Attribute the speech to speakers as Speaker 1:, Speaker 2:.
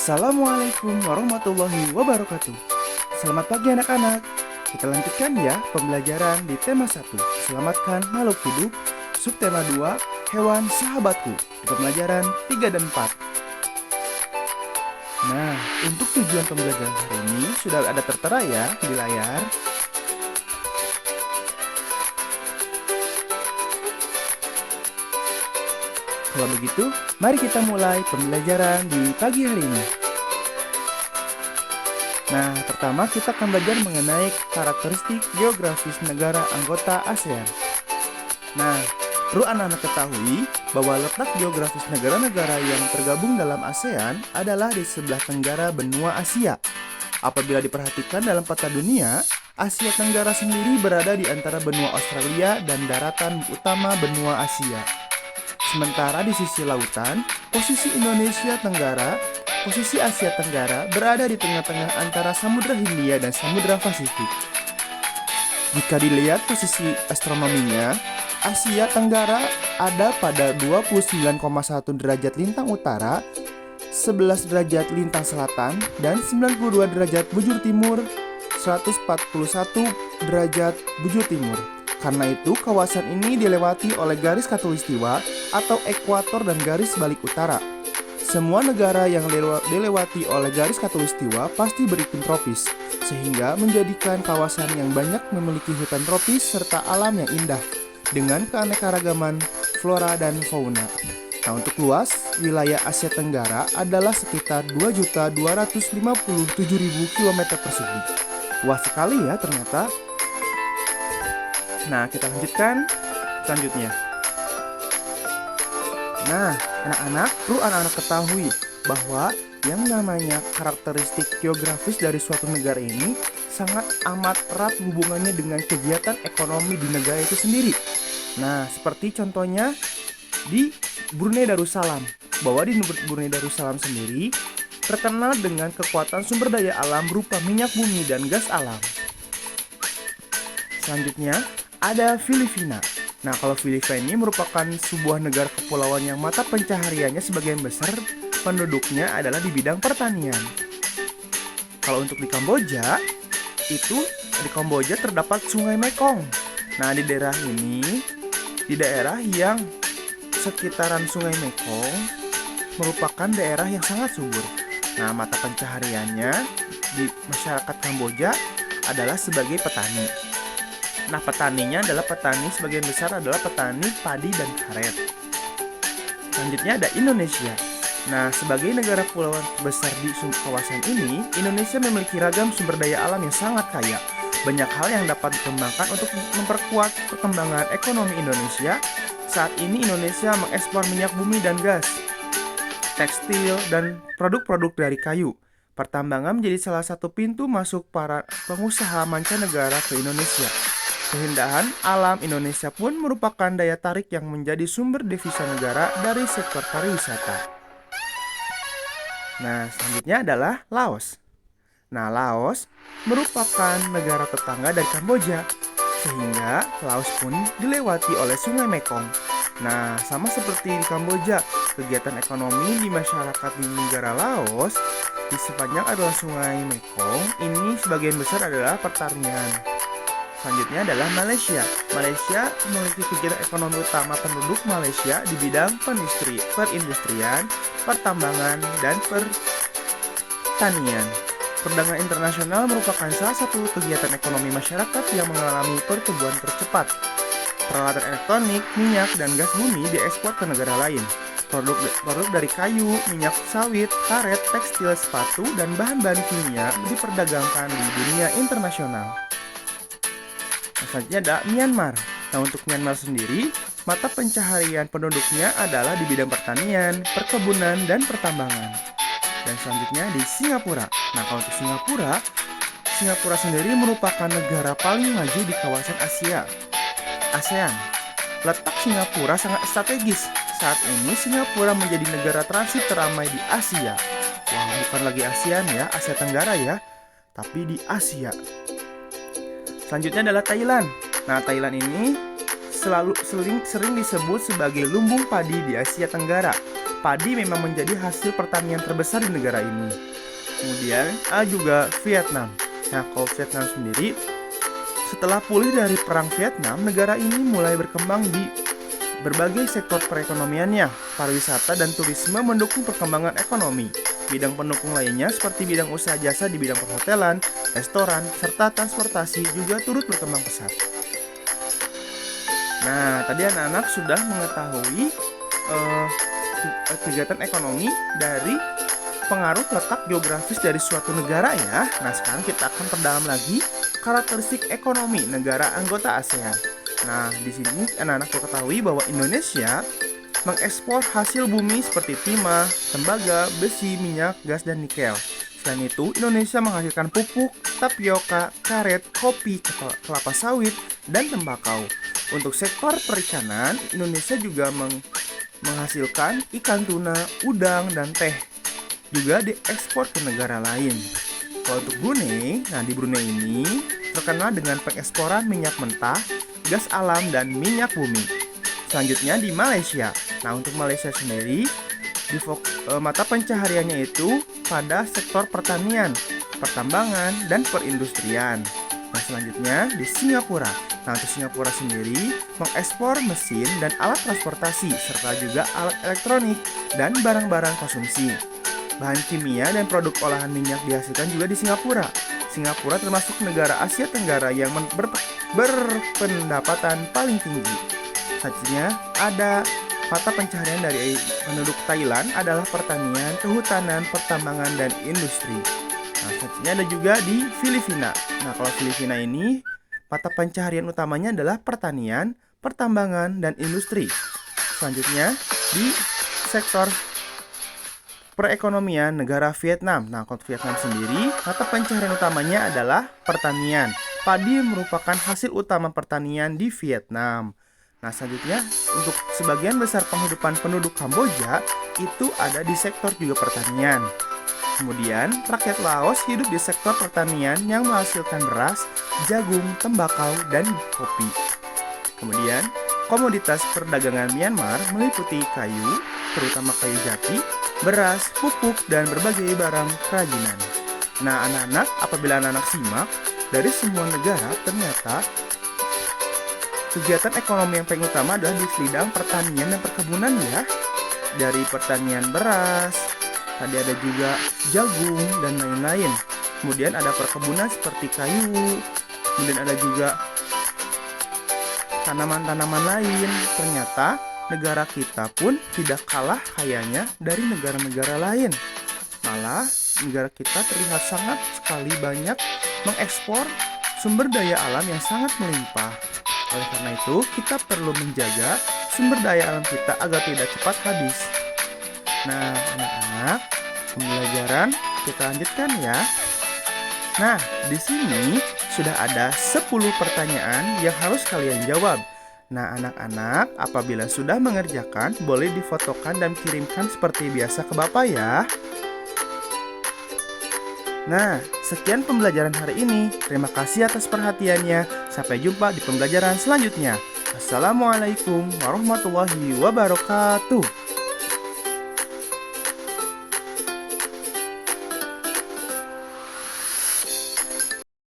Speaker 1: Assalamualaikum warahmatullahi wabarakatuh. Selamat pagi anak-anak. Kita lanjutkan ya pembelajaran di tema 1, Selamatkan makhluk hidup. Subtema 2, Hewan sahabatku, di pembelajaran 3 dan 4. Nah, untuk tujuan pembelajaran hari ini sudah ada tertera ya di layar. Kalau begitu, mari kita mulai pembelajaran di pagi hari ini. Nah, pertama kita akan belajar mengenai karakteristik geografis negara anggota ASEAN. Nah, perlu anak-anak ketahui bahwa letak geografis negara-negara yang tergabung dalam ASEAN adalah di sebelah tenggara benua Asia. Apabila diperhatikan dalam peta dunia, Asia Tenggara sendiri berada di antara benua Australia dan daratan utama benua Asia. Sementara di sisi lautan, posisi Asia Tenggara berada di tengah-tengah antara Samudra Hindia dan Samudra Pasifik. Jika dilihat posisi astronominya, Asia Tenggara ada pada 29,1 derajat lintang utara, 11 derajat lintang selatan, dan 92 derajat bujur timur, 141 derajat bujur timur. Karena itu, kawasan ini dilewati oleh garis khatulistiwa atau ekuator dan garis balik utara. Semua negara yang dilewati oleh garis khatulistiwa pasti beriklim tropis, sehingga menjadikan kawasan yang banyak memiliki hutan tropis serta alam yang indah, dengan keanekaragaman flora dan fauna. Nah, untuk luas, wilayah Asia Tenggara adalah sekitar 2.257.000 km persegi. Luas sekali ya ternyata. Nah, kita lanjutkan selanjutnya. Nah, anak-anak, perlu anak-anak ketahui bahwa yang namanya karakteristik geografis dari suatu negara ini sangat amat erat hubungannya dengan kegiatan ekonomi di negara itu sendiri. Nah, seperti contohnya di Brunei Darussalam, bahwa di Brunei Darussalam sendiri terkenal dengan kekuatan sumber daya alam berupa minyak bumi dan gas alam. Selanjutnya, ada Filipina. Nah, kalau Filipina ini merupakan sebuah negara kepulauan yang mata pencahariannya sebagian besar penduduknya adalah di bidang pertanian. Kalau untuk di Kamboja, di Kamboja terdapat Sungai Mekong. Nah, di daerah ini, di daerah yang sekitaran Sungai Mekong merupakan daerah yang sangat subur. Nah, mata pencahariannya di masyarakat Kamboja adalah sebagai petani. Nah, sebagian besar adalah petani padi dan karet. Selanjutnya ada Indonesia. Nah, sebagai negara kepulauan terbesar di kawasan ini, Indonesia memiliki ragam sumber daya alam yang sangat kaya. Banyak hal yang dapat dikembangkan untuk memperkuat perkembangan ekonomi Indonesia. Saat ini Indonesia mengekspor minyak bumi dan gas, tekstil, dan produk-produk dari kayu. Pertambangan menjadi salah satu pintu masuk para pengusaha mancanegara ke Indonesia. Keindahan alam Indonesia pun merupakan daya tarik yang menjadi sumber devisa negara dari sektor pariwisata. Nah, selanjutnya adalah Laos. Nah, Laos merupakan negara tetangga dari Kamboja, sehingga Laos pun dilewati oleh Sungai Mekong. Nah, sama seperti di Kamboja, kegiatan ekonomi di masyarakat di negara Laos di sepanjang adalah Sungai Mekong. Ini sebagian besar adalah pertanian. Selanjutnya adalah Malaysia. Malaysia memiliki kegiatan ekonomi utama penduduk Malaysia di bidang perindustrian, pertambangan, dan pertanian. Perdagangan internasional merupakan salah satu kegiatan ekonomi masyarakat yang mengalami pertumbuhan tercepat. Peralatan elektronik, minyak, dan gas bumi diekspor ke negara lain. Produk dari kayu, minyak sawit, karet, tekstil, sepatu, dan bahan-bahan kimia diperdagangkan di dunia internasional. Selanjutnya ada Myanmar. Nah, untuk Myanmar sendiri, mata pencaharian penduduknya adalah di bidang pertanian, perkebunan, dan pertambangan. Dan selanjutnya di Singapura. Nah, kalau untuk Singapura sendiri merupakan negara paling maju di kawasan ASEAN. Letak Singapura sangat strategis. Saat ini Singapura menjadi negara transit teramai di Asia. Wah, bukan lagi ASEAN ya, Asia Tenggara ya, tapi di Asia. Selanjutnya adalah Thailand. Nah, Thailand ini sering disebut sebagai lumbung padi di Asia Tenggara. padi memang menjadi hasil pertanian terbesar di negara ini. Kemudian A juga Vietnam. Nah, kalau Vietnam sendiri, setelah pulih dari perang Vietnam, negara ini mulai berkembang di berbagai sektor perekonomiannya. Pariwisata dan turisme mendukung perkembangan ekonomi. Bidang pendukung lainnya seperti bidang usaha jasa di bidang perhotelan, restoran, serta transportasi juga turut berkembang pesat. Nah, tadi anak-anak sudah mengetahui kegiatan ekonomi dari pengaruh letak geografis dari suatu negara ya. Nah, sekarang kita akan perdalam lagi karakteristik ekonomi negara anggota ASEAN. Nah, di sini anak-anak perlu ketahui bahwa Indonesia mengekspor hasil bumi seperti timah, tembaga, besi, minyak, gas, dan nikel. Selain itu, Indonesia menghasilkan pupuk, tapioka, karet, kopi, kelapa sawit, dan tembakau. Untuk sektor perikanan, Indonesia juga menghasilkan ikan tuna, udang, dan teh. Juga diekspor ke negara lain. Kalau untuk Brunei, nah di Brunei ini terkenal dengan pengeksporan minyak mentah, gas alam, dan minyak bumi. Selanjutnya di Malaysia. Nah, untuk Malaysia sendiri, mata pencahariannya itu pada sektor pertanian, pertambangan, dan perindustrian. Nah, selanjutnya di Singapura. Nah, untuk Singapura sendiri mengekspor mesin dan alat transportasi, serta juga alat elektronik dan barang-barang konsumsi. Bahan kimia dan produk olahan minyak dihasilkan juga di Singapura. Singapura termasuk negara Asia Tenggara yang berpendapatan paling tinggi. Selanjutnya ada mata pencaharian dari penduduk Thailand adalah pertanian, kehutanan, pertambangan, dan industri. Nah, selanjutnya ada juga di Filipina. Nah, kalau Filipina ini mata pencaharian utamanya adalah pertanian, pertambangan, dan industri. Selanjutnya di sektor perekonomian negara Vietnam. Nah, untuk Vietnam sendiri, mata pencaharian utamanya adalah pertanian. Padi merupakan hasil utama pertanian di Vietnam. Nah, selanjutnya untuk sebagian besar penghidupan penduduk Kamboja itu ada di sektor juga pertanian. Kemudian, rakyat Laos hidup di sektor pertanian yang menghasilkan beras, jagung, tembakau, dan kopi. Kemudian, komoditas perdagangan Myanmar meliputi kayu, terutama kayu jati, beras, pupuk, dan berbagai barang kerajinan. Nah, anak-anak, apabila anak-anak simak, dari semua negara ternyata kegiatan ekonomi yang paling utama adalah di bidang pertanian dan perkebunan ya. Dari pertanian beras, tadi ada juga jagung, dan lain-lain. Kemudian ada perkebunan seperti kayu, kemudian ada juga tanaman-tanaman lain. Ternyata negara kita pun tidak kalah kayanya dari negara-negara lain. Malah negara kita terlihat sangat sekali banyak mengekspor sumber daya alam yang sangat melimpah. Oleh karena itu, kita perlu menjaga sumber daya alam kita agar tidak cepat habis. Nah, anak-anak, pembelajaran kita lanjutkan ya. Nah, di sini sudah ada 10 pertanyaan yang harus kalian jawab. Nah, anak-anak, apabila sudah mengerjakan, boleh difotokan dan kirimkan seperti biasa ke Bapak ya. Nah, sekian pembelajaran hari ini. Terima kasih atas perhatiannya. Sampai jumpa di pembelajaran selanjutnya. Assalamualaikum warahmatullahi wabarakatuh.